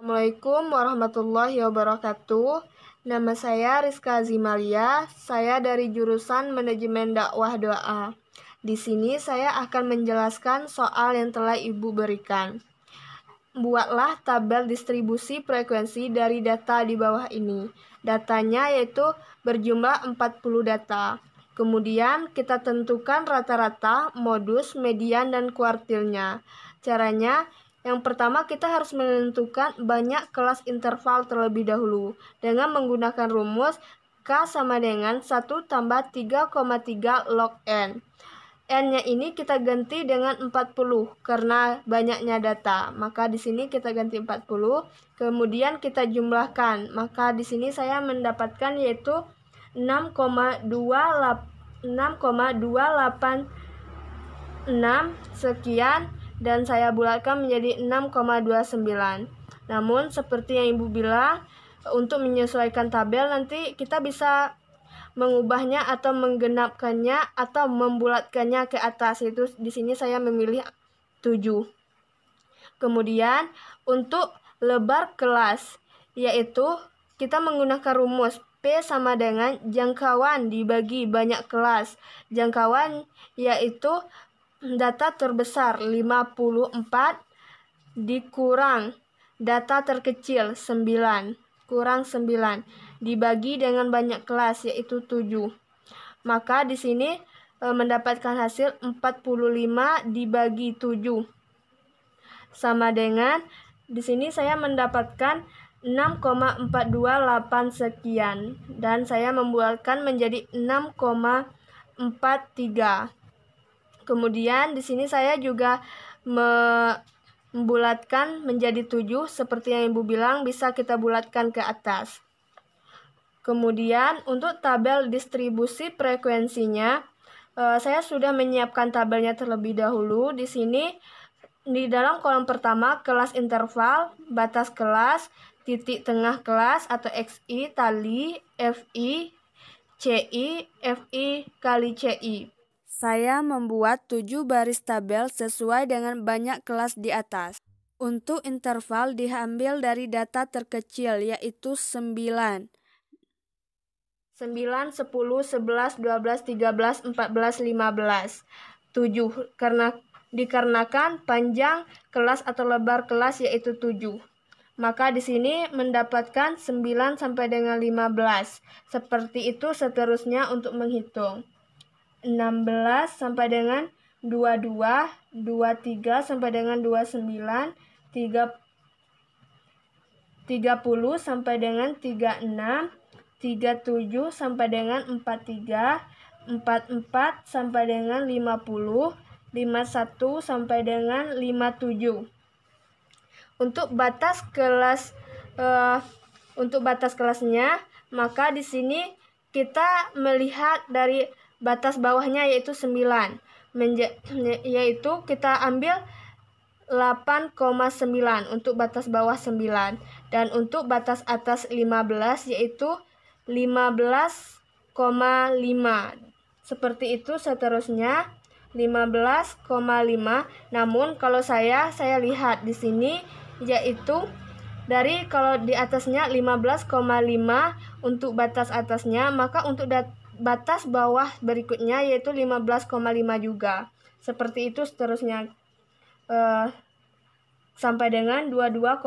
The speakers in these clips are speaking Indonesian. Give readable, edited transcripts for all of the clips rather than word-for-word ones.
Assalamualaikum warahmatullahi wabarakatuh. Nama saya Rizka Azimalia. Saya dari jurusan Manajemen Dakwah Doa. Di sini saya akan menjelaskan soal yang telah Ibu berikan. Buatlah tabel distribusi frekuensi dari data di bawah ini. Datanya yaitu berjumlah 40 data. Kemudian kita tentukan rata-rata, modus, median, dan kuartilnya. Caranya, yang pertama kita harus menentukan banyak kelas interval terlebih dahulu dengan menggunakan rumus K sama dengan 1 tambah 3,3 log N. N-nya ini kita ganti dengan 40 karena banyaknya data. Maka di sini kita ganti 40. Kemudian kita jumlahkan. Maka di sini saya mendapatkan yaitu 6,286 sekian dan saya bulatkan menjadi 6,29. Namun seperti yang Ibu bilang, untuk menyesuaikan tabel nanti kita bisa mengubahnya atau menggenapkannya atau membulatkannya ke atas. Itu di sini saya memilih 7. Kemudian untuk lebar kelas yaitu kita menggunakan rumus P sama dengan jangkauan dibagi banyak kelas. Jangkauan yaitu data terbesar 54 dikurang data terkecil 9 kurang 9 dibagi dengan banyak kelas yaitu 7. Maka di sini mendapatkan hasil 45 dibagi 7 sama dengan di sini saya mendapatkan 6,428 sekian dan saya membuatkan menjadi 6,43. Kemudian di sini saya juga membulatkan menjadi 7 seperti yang Ibu bilang, bisa kita bulatkan ke atas. Kemudian untuk tabel distribusi frekuensinya saya sudah menyiapkan tabelnya terlebih dahulu. Di sini di dalam kolom pertama kelas interval, batas kelas, titik tengah kelas atau XI, tali, FI, CI, FI kali CI. Saya membuat 7 baris tabel sesuai dengan banyak kelas di atas. Untuk interval diambil dari data terkecil yaitu 9, 10, 11, 12, 13, 14, 15, 7 dikarenakan panjang kelas atau lebar kelas yaitu 7. Maka di sini mendapatkan 9 sampai dengan 15. Seperti itu seterusnya untuk menghitung. 16 sampai dengan 22, 23 sampai dengan 29, 30 sampai dengan 36, 37 sampai dengan 43, 44 sampai dengan 50, 51 sampai dengan 57. Untuk batas kelasnya, maka di sini kita melihat dari batas bawahnya yaitu 9. Yaitu kita ambil 8,9 untuk batas bawah 9 dan untuk batas atas 15 yaitu 15,5. Seperti itu seterusnya 15,5. Namun kalau saya lihat di sini yaitu dari kalau di atasnya 15,5 untuk batas atasnya, maka untuk batas bawah berikutnya yaitu 15,5 juga. Seperti itu seterusnya sampai dengan 22,5,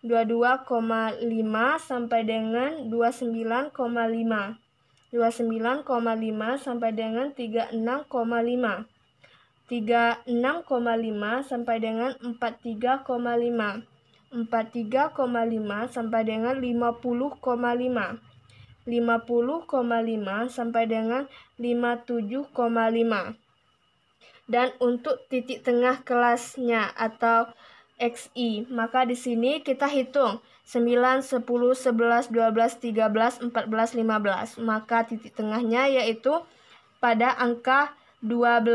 22,5 sampai dengan 29,5. 29,5 sampai dengan 36,5. 36,5 sampai dengan 43,5. 43,5 sampai dengan 50,5. 50,5 sampai dengan 57,5. Dan untuk titik tengah kelasnya atau XI, maka di sini kita hitung 9, 10, 11, 12, 13, 14, 15. Maka titik tengahnya yaitu pada angka 12.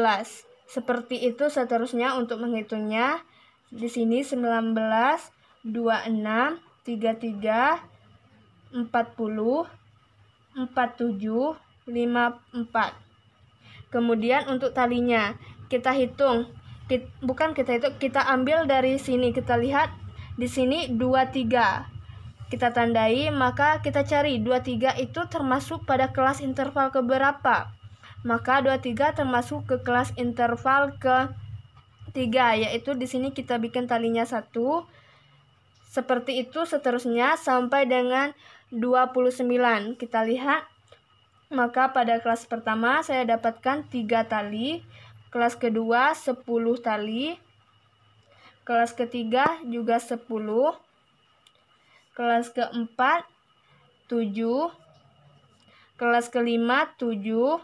Seperti itu seterusnya untuk menghitungnya. Di sini 19, 26, 33, 40, 47, 54. Kemudian untuk talinya kita hitung. Kita ambil dari sini, kita lihat di sini 23. Kita tandai, maka kita cari 23 itu termasuk pada kelas interval keberapa? Maka 23 termasuk ke kelas interval ke-3, yaitu di sini kita bikin talinya 1. Seperti itu seterusnya sampai dengan 29. Kita lihat. Maka pada kelas pertama saya dapatkan 3 tali, kelas kedua 10 tali, kelas ketiga juga 10, kelas keempat 7, kelas kelima 7,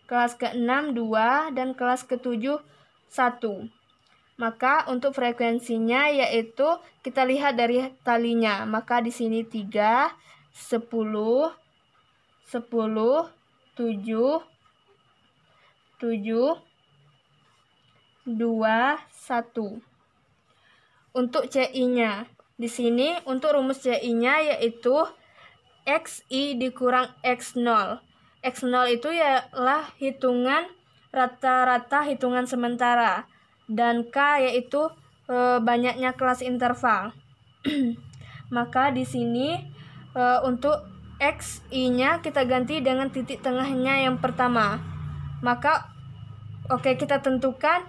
kelas keenam 2, dan kelas ketujuh 1. Maka untuk frekuensinya yaitu kita lihat dari talinya. Maka di sini 3, 10, 10, 7, 7, 2, 1. Untuk CI-nya, di sini untuk rumus CI-nya yaitu XI dikurang X0. X0 itu ialah hitungan rata-rata hitungan sementara, dan K yaitu banyaknya kelas interval. Maka di sini untuk XI-nya kita ganti dengan titik tengahnya yang pertama. Maka kita tentukan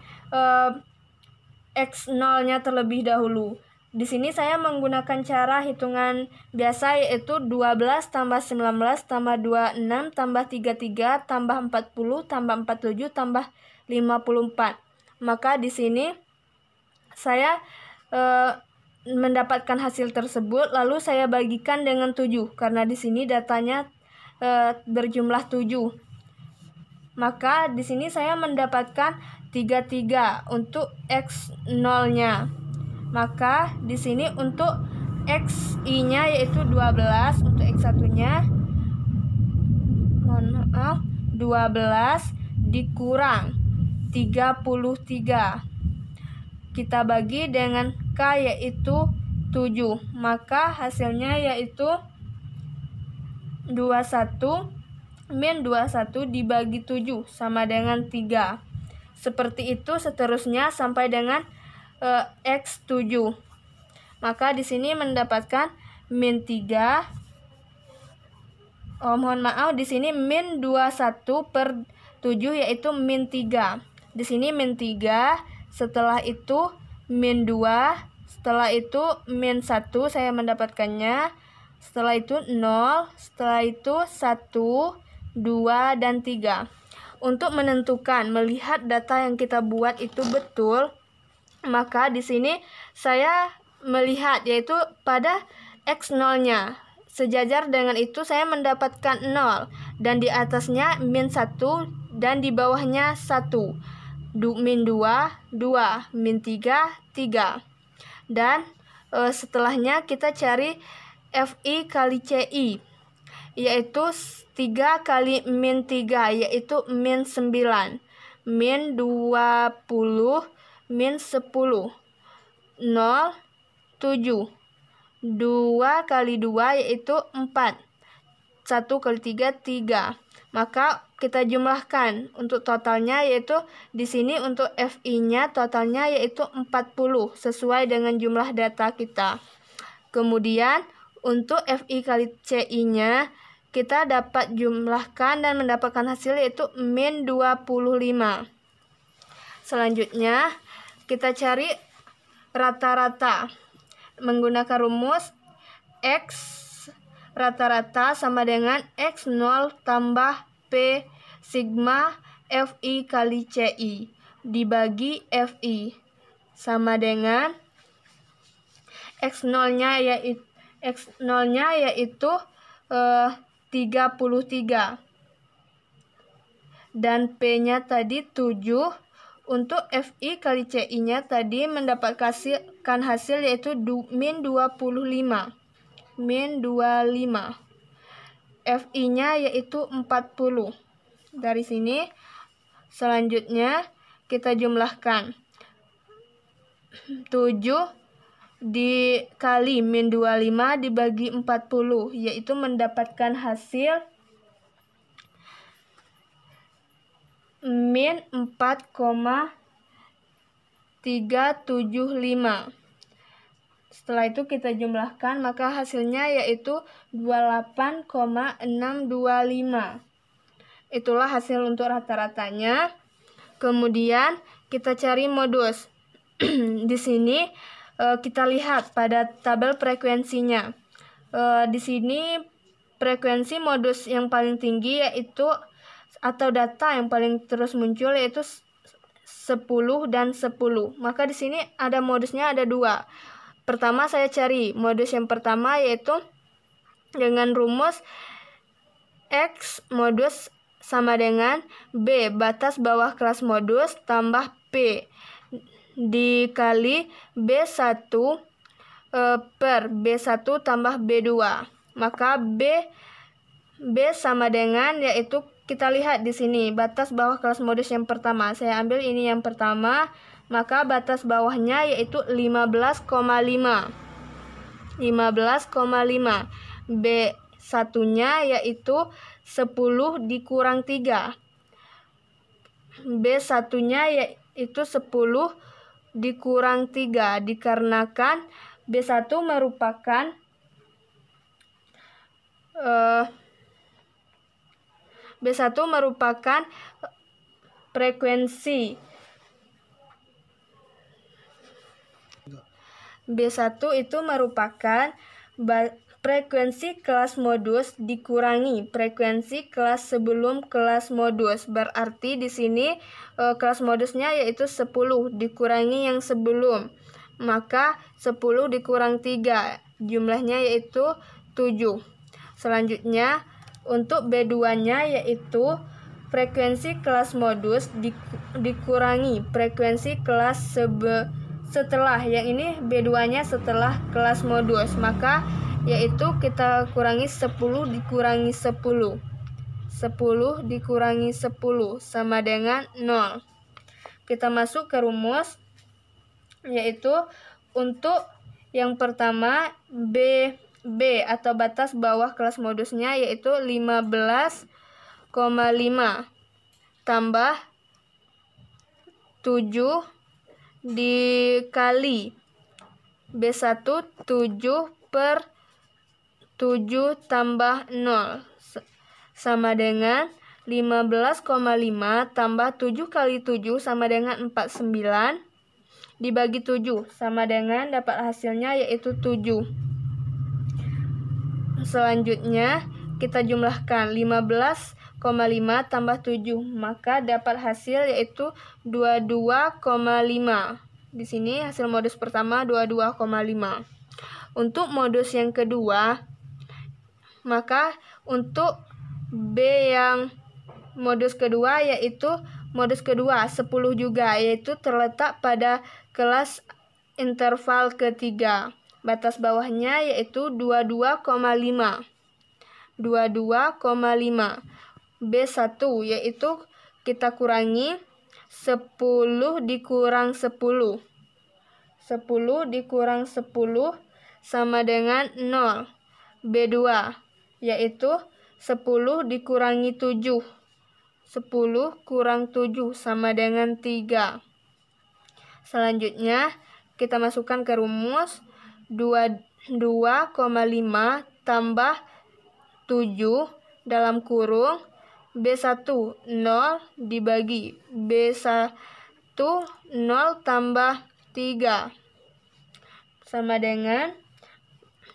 X0-nya terlebih dahulu. Di sini saya menggunakan cara hitungan biasa, yaitu 12 tambah 19 tambah 26 tambah 33 tambah 40 tambah 47 tambah 54. Maka di sini saya mendapatkan hasil tersebut, lalu saya bagikan dengan 7 karena di sini datanya berjumlah 7. Maka di sini saya mendapatkan 33 untuk X0-nya. Maka di sini untuk XI-nya yaitu 12, untuk X1-nya 12 dikurang 33. Kita bagi dengan K yaitu 7. Maka hasilnya yaitu 21 min 21 dibagi 7 sama dengan 3. Seperti itu seterusnya sampai dengan X7. Maka di sini mendapatkan min 3. Di sini min 21 per 7 yaitu min 3. Di sini min 3, setelah itu min 2, setelah itu min 1 saya mendapatkannya, setelah itu 0, setelah itu 1, 2, dan 3. Untuk menentukan, melihat data yang kita buat itu betul, maka di sini saya melihat yaitu pada X0-nya. Sejajar dengan itu saya mendapatkan 0, dan di atasnya min 1, dan di bawahnya 1. Min 2, 2, min 3, 3. Dan setelahnya kita cari FI kali CI, yaitu 3 kali min 3, yaitu min 9, min 20, min 10, 0, 7. 2 kali 2 yaitu 4. 1 kali 3, 3. Maka kita jumlahkan untuk totalnya, yaitu di sini untuk FI-nya totalnya yaitu 40 sesuai dengan jumlah data kita. Kemudian untuk FI kali CI-nya kita dapat jumlahkan dan mendapatkan hasil yaitu min 25. Selanjutnya kita cari rata-rata menggunakan rumus X rata-rata sama dengan X0 tambah P sigma FI kali CI dibagi FI sama dengan X0-nya yaitu 33 dan P-nya tadi 7. Untuk FI kali CI-nya tadi mendapatkan hasil yaitu min 25. Min 25. FI-nya yaitu 40. Dari sini selanjutnya kita jumlahkan 7 dikali min 25 dibagi 40, yaitu mendapatkan hasil min 4,375. Setelah itu kita jumlahkan, maka hasilnya yaitu 28,625. Itulah hasil untuk rata-ratanya. Kemudian kita cari modus. Di sini kita lihat pada tabel frekuensinya. Di sini frekuensi modus yang paling tinggi yaitu atau data yang paling terus muncul yaitu 10 dan 10. Maka di sini ada modusnya ada 2. Pertama saya cari modus yang pertama yaitu dengan rumus X modus sama dengan B batas bawah kelas modus tambah P dikali B1 per B1 tambah B2. Maka B sama dengan yaitu kita lihat di sini batas bawah kelas modus yang pertama. Saya ambil ini yang pertama, maka batas bawahnya yaitu 15,5. 15,5. B1-nya yaitu 10 dikurang 3. B1-nya yaitu 10 dikurang 3 dikarenakan B1 merupakan B1 merupakan frekuensi. B1 itu merupakan frekuensi kelas modus dikurangi frekuensi kelas sebelum kelas modus. Berarti di sini kelas modusnya yaitu 10 dikurangi yang sebelum. Maka 10 dikurang 3 jumlahnya yaitu 7. Selanjutnya untuk B2-nya yaitu frekuensi kelas modus dikurangi frekuensi kelas setelah. Yang ini B2-nya setelah kelas modus. Maka yaitu kita kurangi 10 dikurangi 10. 10 dikurangi 10 sama dengan 0. Kita masuk ke rumus yaitu untuk yang pertama B atau batas bawah kelas modusnya yaitu 15,5 tambah 7 dikali B1 7 per 7 tambah 0 sama dengan 15,5 tambah 7 kali 7 sama dengan 49 dibagi 7 sama dengan dapat hasilnya yaitu 7. Selanjutnya kita jumlahkan 15,5 tambah 7 maka dapat hasil yaitu 22,5. Di sini hasil modus pertama 22,5. Untuk modus yang kedua, maka untuk B yang modus kedua yaitu modus kedua 10 juga, yaitu terletak pada kelas interval ketiga. Batas bawahnya yaitu 22,5. 22,5. B1 yaitu kita kurangi 10 dikurang 10. 10 dikurang 10 sama dengan 0. B2 yaitu 10 dikurangi 7. 10 kurang 7 sama dengan 3. Selanjutnya kita masukkan ke rumus 22,5 tambah 7 dalam kurung B1 0 dibagi B1 0 tambah 3 sama dengan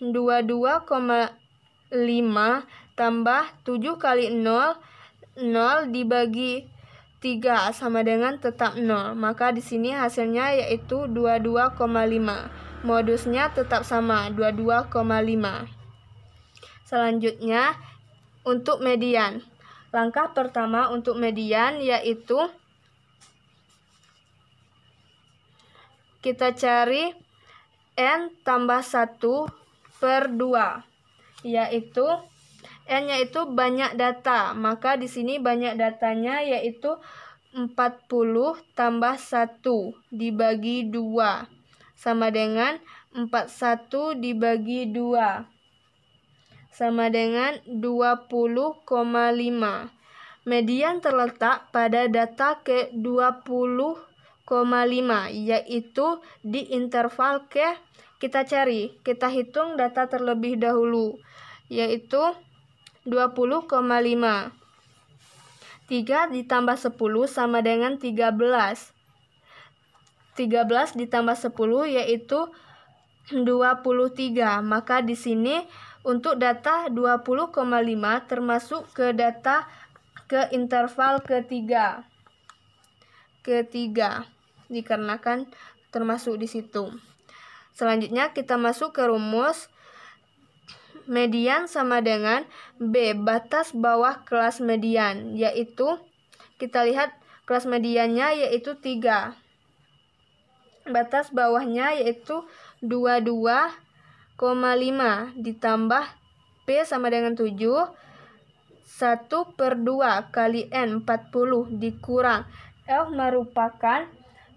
22,5 tambah 7 kali 0 0 dibagi 3 sama dengan tetap 0. Maka di sini hasilnya yaitu 22,5. Modusnya tetap sama 22,5. Selanjutnya untuk median. Langkah pertama untuk median yaitu kita cari N tambah 1 per 2, yaitu N yaitu banyak data. Maka di sini banyak datanya yaitu 40 tambah 1 dibagi 2 sama dengan 41 dibagi 2 sama dengan 20,5. Median terletak pada data ke 20,5 yaitu di interval ke kita hitung data terlebih dahulu, yaitu 20,5. 3 ditambah 10 sama dengan 13. 13 ditambah 10 yaitu 23. Maka di sini untuk data 20,5 termasuk ke data ke interval ketiga. Dikarenakan termasuk di situ. Selanjutnya kita masuk ke rumus. Median sama dengan B, batas bawah kelas median, yaitu kita lihat kelas mediannya yaitu 3. Batas bawahnya yaitu 22,5 ditambah P sama dengan 7, 1/2 kali N 40 dikurang F merupakan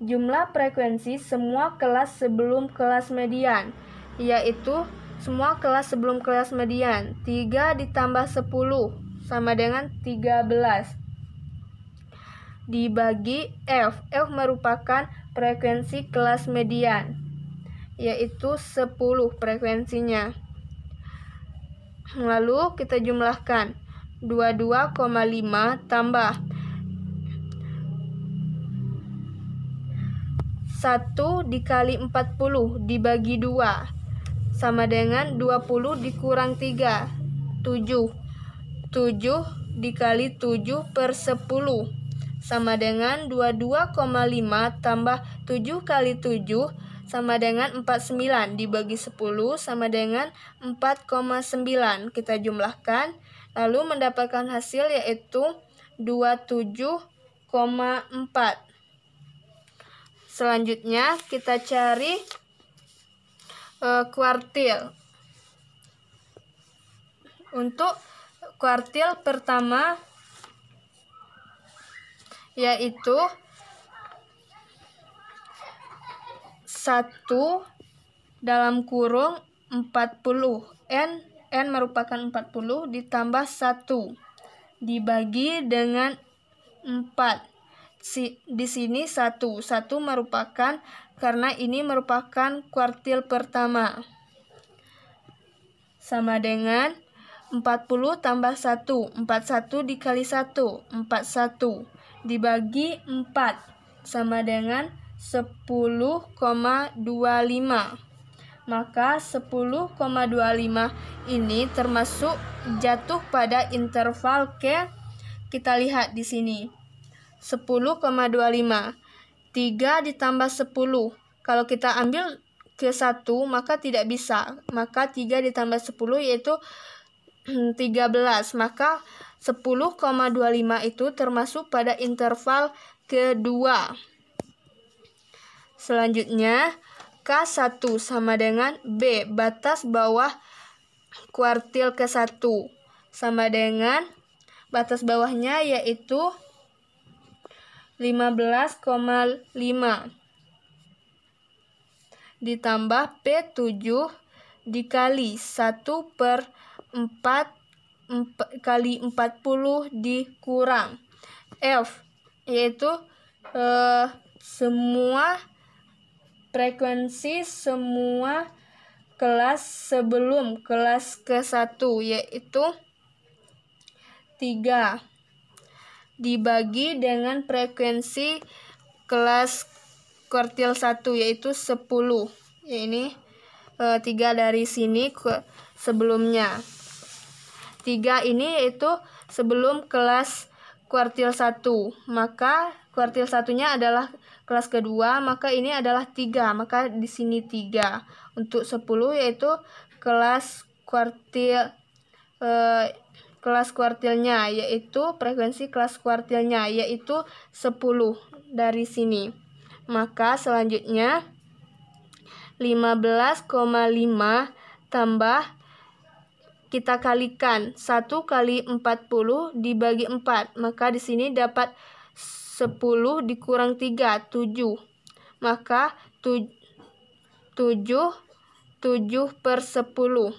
jumlah frekuensi semua kelas sebelum kelas median, yaitu semua kelas sebelum kelas median. 3 ditambah 10 sama dengan 13 dibagi F. F merupakan frekuensi kelas median, yaitu 10 frekuensinya. Lalu kita jumlahkan 22,5 tambah 1 dikali 40 dibagi 2 sama dengan 20 dikurang 3, 7. 7 dikali 7/10 sama dengan 22,5 tambah 7 kali 7 sama dengan 49 dibagi 10 sama dengan 4,9. Kita jumlahkan lalu mendapatkan hasil yaitu 27,4. Selanjutnya kita cari kuartil. Untuk kuartil pertama yaitu 1 dalam kurung 40. N merupakan 40 ditambah 1 dibagi dengan 4. Di sini 1 merupakan, karena ini merupakan kuartil pertama, sama dengan 40 tambah 1, 41 dikali 1, 41 dibagi 4 sama dengan 10,25. Maka 10,25 ini termasuk jatuh pada interval ke, kita lihat di sini 10,25. 3 ditambah 10. Kalau kita ambil ke 1 maka tidak bisa. Maka 3 ditambah 10 yaitu 13. Maka 10,25 itu termasuk pada interval kedua. Selanjutnya K1 sama dengan B, batas bawah kuartil ke-1 sama dengan batas bawahnya yaitu 15,5 ditambah P7 dikali 1/4 kali 40 dikurang F, yaitu semua frekuensi semua kelas sebelum kelas ke-1 yaitu 3 dibagi dengan frekuensi kelas kuartil 1 yaitu 10. Ya, ini 3 dari sini ke sebelumnya. 3 ini yaitu sebelum kelas kuartil 1. Maka kuartil 1-nya adalah kelas kedua, maka ini adalah 3. Maka di sini 3. Untuk 10 yaitu kelas kuartil kelas kuartilnya, yaitu frekuensi kelas kuartilnya yaitu 10 dari sini. Maka selanjutnya 15,5 tambah, kita kalikan 1 kali 40 dibagi 4. Maka di sini dapat 10 dikurang 3, 7. Maka 7/10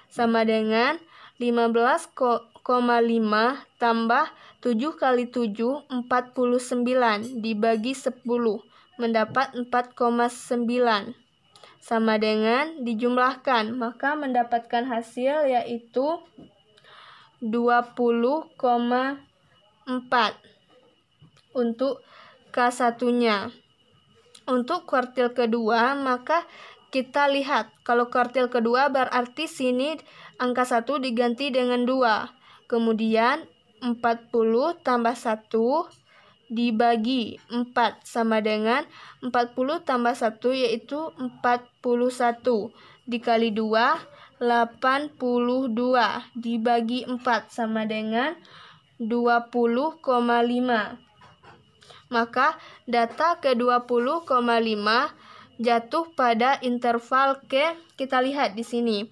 sama dengan 15,5 tambah 7 kali 7, 49 dibagi 10 mendapat 4,9 sama dengan dijumlahkan, maka mendapatkan hasil yaitu 20,4 untuk K1-nya. Untuk kuartil kedua, maka kita lihat kalau kuartil kedua berarti sini angka 1 diganti dengan 2. Kemudian 40 tambah 1 dibagi 4 sama dengan 40 tambah 1 yaitu 41 dikali 2 82 dibagi 4 sama dengan 20,5. Maka data ke 20,5 jatuh pada interval K, kita lihat di sini,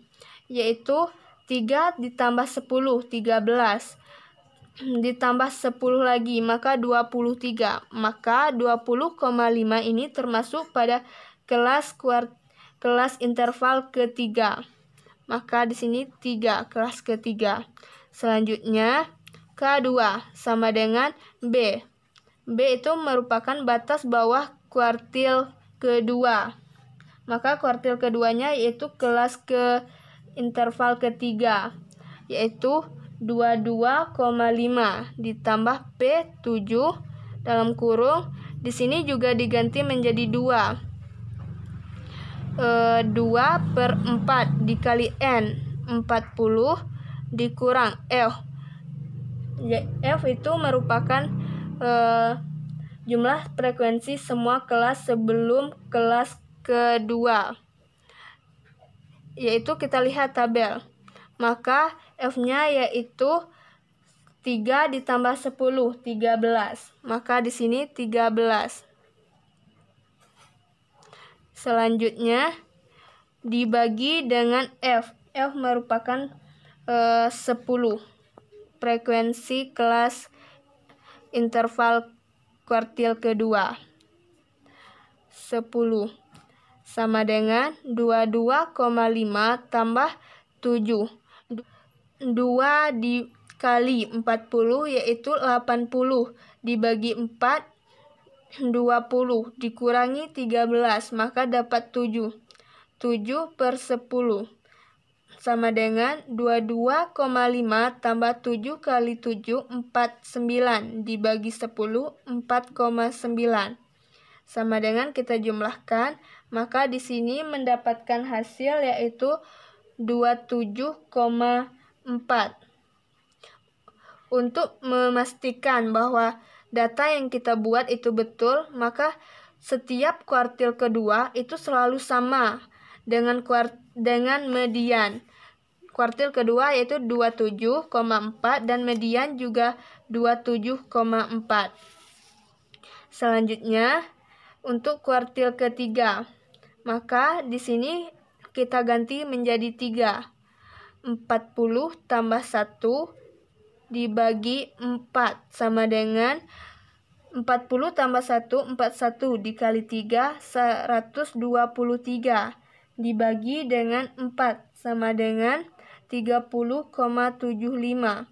yaitu 3 ditambah 10, 13. Ditambah 10 lagi, maka 23. Maka 20,5 ini termasuk pada kelas interval ketiga. Maka di sini 3, kelas ketiga. Selanjutnya, K2 sama dengan B. B itu merupakan batas bawah kuartil kedua. Maka kuartil keduanya yaitu kelas ke interval ketiga, yaitu 22,5 ditambah P7 dalam kurung. Di sini juga diganti menjadi 2. 2/4 dikali N 40 dikurang F. F itu merupakan jumlah frekuensi semua kelas sebelum kelas kedua, yaitu kita lihat tabel. Maka F-nya yaitu 3 ditambah 10, 13. Maka di sini 13. Selanjutnya dibagi dengan F. F merupakan 10 frekuensi kelas interval kuartil kedua. 10 sama dengan 22,5 tambah 7. 2 dikali 40 yaitu 80 dibagi 4 20 dikurangi 13, maka dapat 7. 7/10 sama dengan 22,5 tambah 7 kali 7, 49 dibagi 10, 4,9 sama dengan kita jumlahkan, maka di sini mendapatkan hasil yaitu 27,4. Untuk memastikan bahwa data yang kita buat itu betul, maka setiap kuartil kedua itu selalu sama dengan median. Kuartil kedua yaitu 27,4 dan median juga 27,4. Selanjutnya untuk kuartil ketiga, maka di sini kita ganti menjadi 3. 40 tambah 1 dibagi 4 sama dengan 40 tambah 1, 41 dikali 3, 123 dibagi dengan 4 sama dengan 30,75.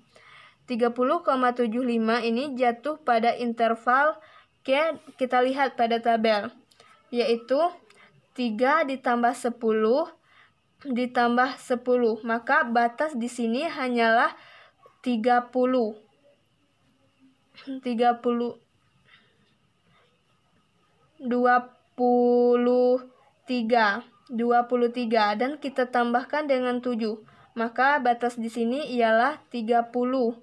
30,75 ini jatuh pada interval K, kita lihat pada tabel, yaitu 3 ditambah 10 ditambah 10. Maka batas di sini hanyalah 30. 23 dan kita tambahkan dengan 7. Maka batas di sini ialah 30.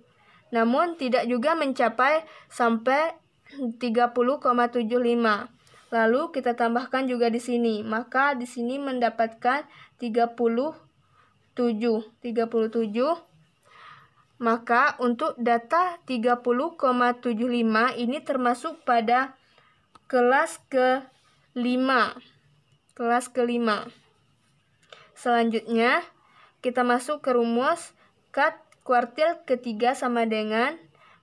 Namun tidak juga mencapai sampai 30,75. Lalu kita tambahkan juga di sini. Maka di sini mendapatkan 37. Maka untuk data 30,75 ini termasuk pada kelas ke-5. Selanjutnya kita masuk ke rumus kuartil ketiga sama dengan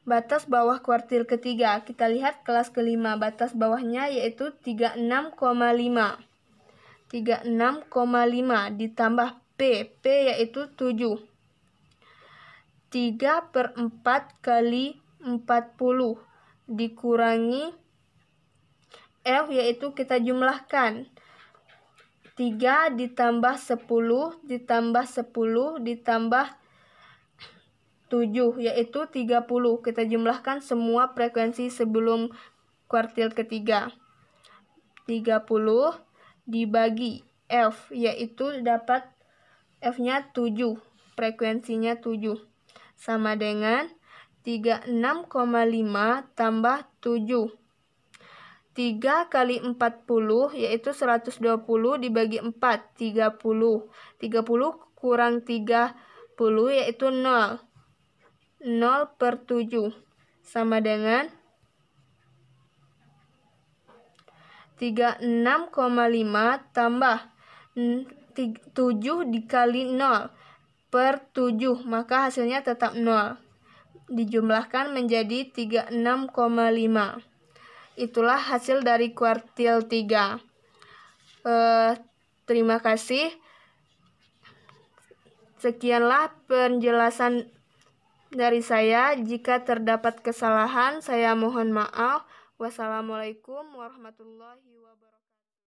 batas bawah kuartil ketiga. Kita lihat kelas ke-5, batas bawahnya yaitu 36,5. 36,5 ditambah P yaitu 7. 3/4 kali 40 dikurangi F yaitu kita jumlahkan 3 ditambah 10 ditambah 10 ditambah 7, yaitu 30. Kita jumlahkan semua frekuensi sebelum kuartil ketiga. 30 dibagi F, yaitu dapat F-nya 7, frekuensinya 7. Sama dengan 36,5 tambah 7. 3 kali 40 yaitu 120 dibagi 4, 30. 30 kurang 30 yaitu 0. 0 per 7 sama dengan 36,5 tambah 7 dikali 0 per 7, maka hasilnya tetap 0. Dijumlahkan menjadi 36,5. Itulah hasil dari kuartil 3. Terima kasih. Sekianlah penjelasan dari saya. Jika terdapat kesalahan, saya mohon maaf. Wassalamualaikum warahmatullahi wabarakatuh.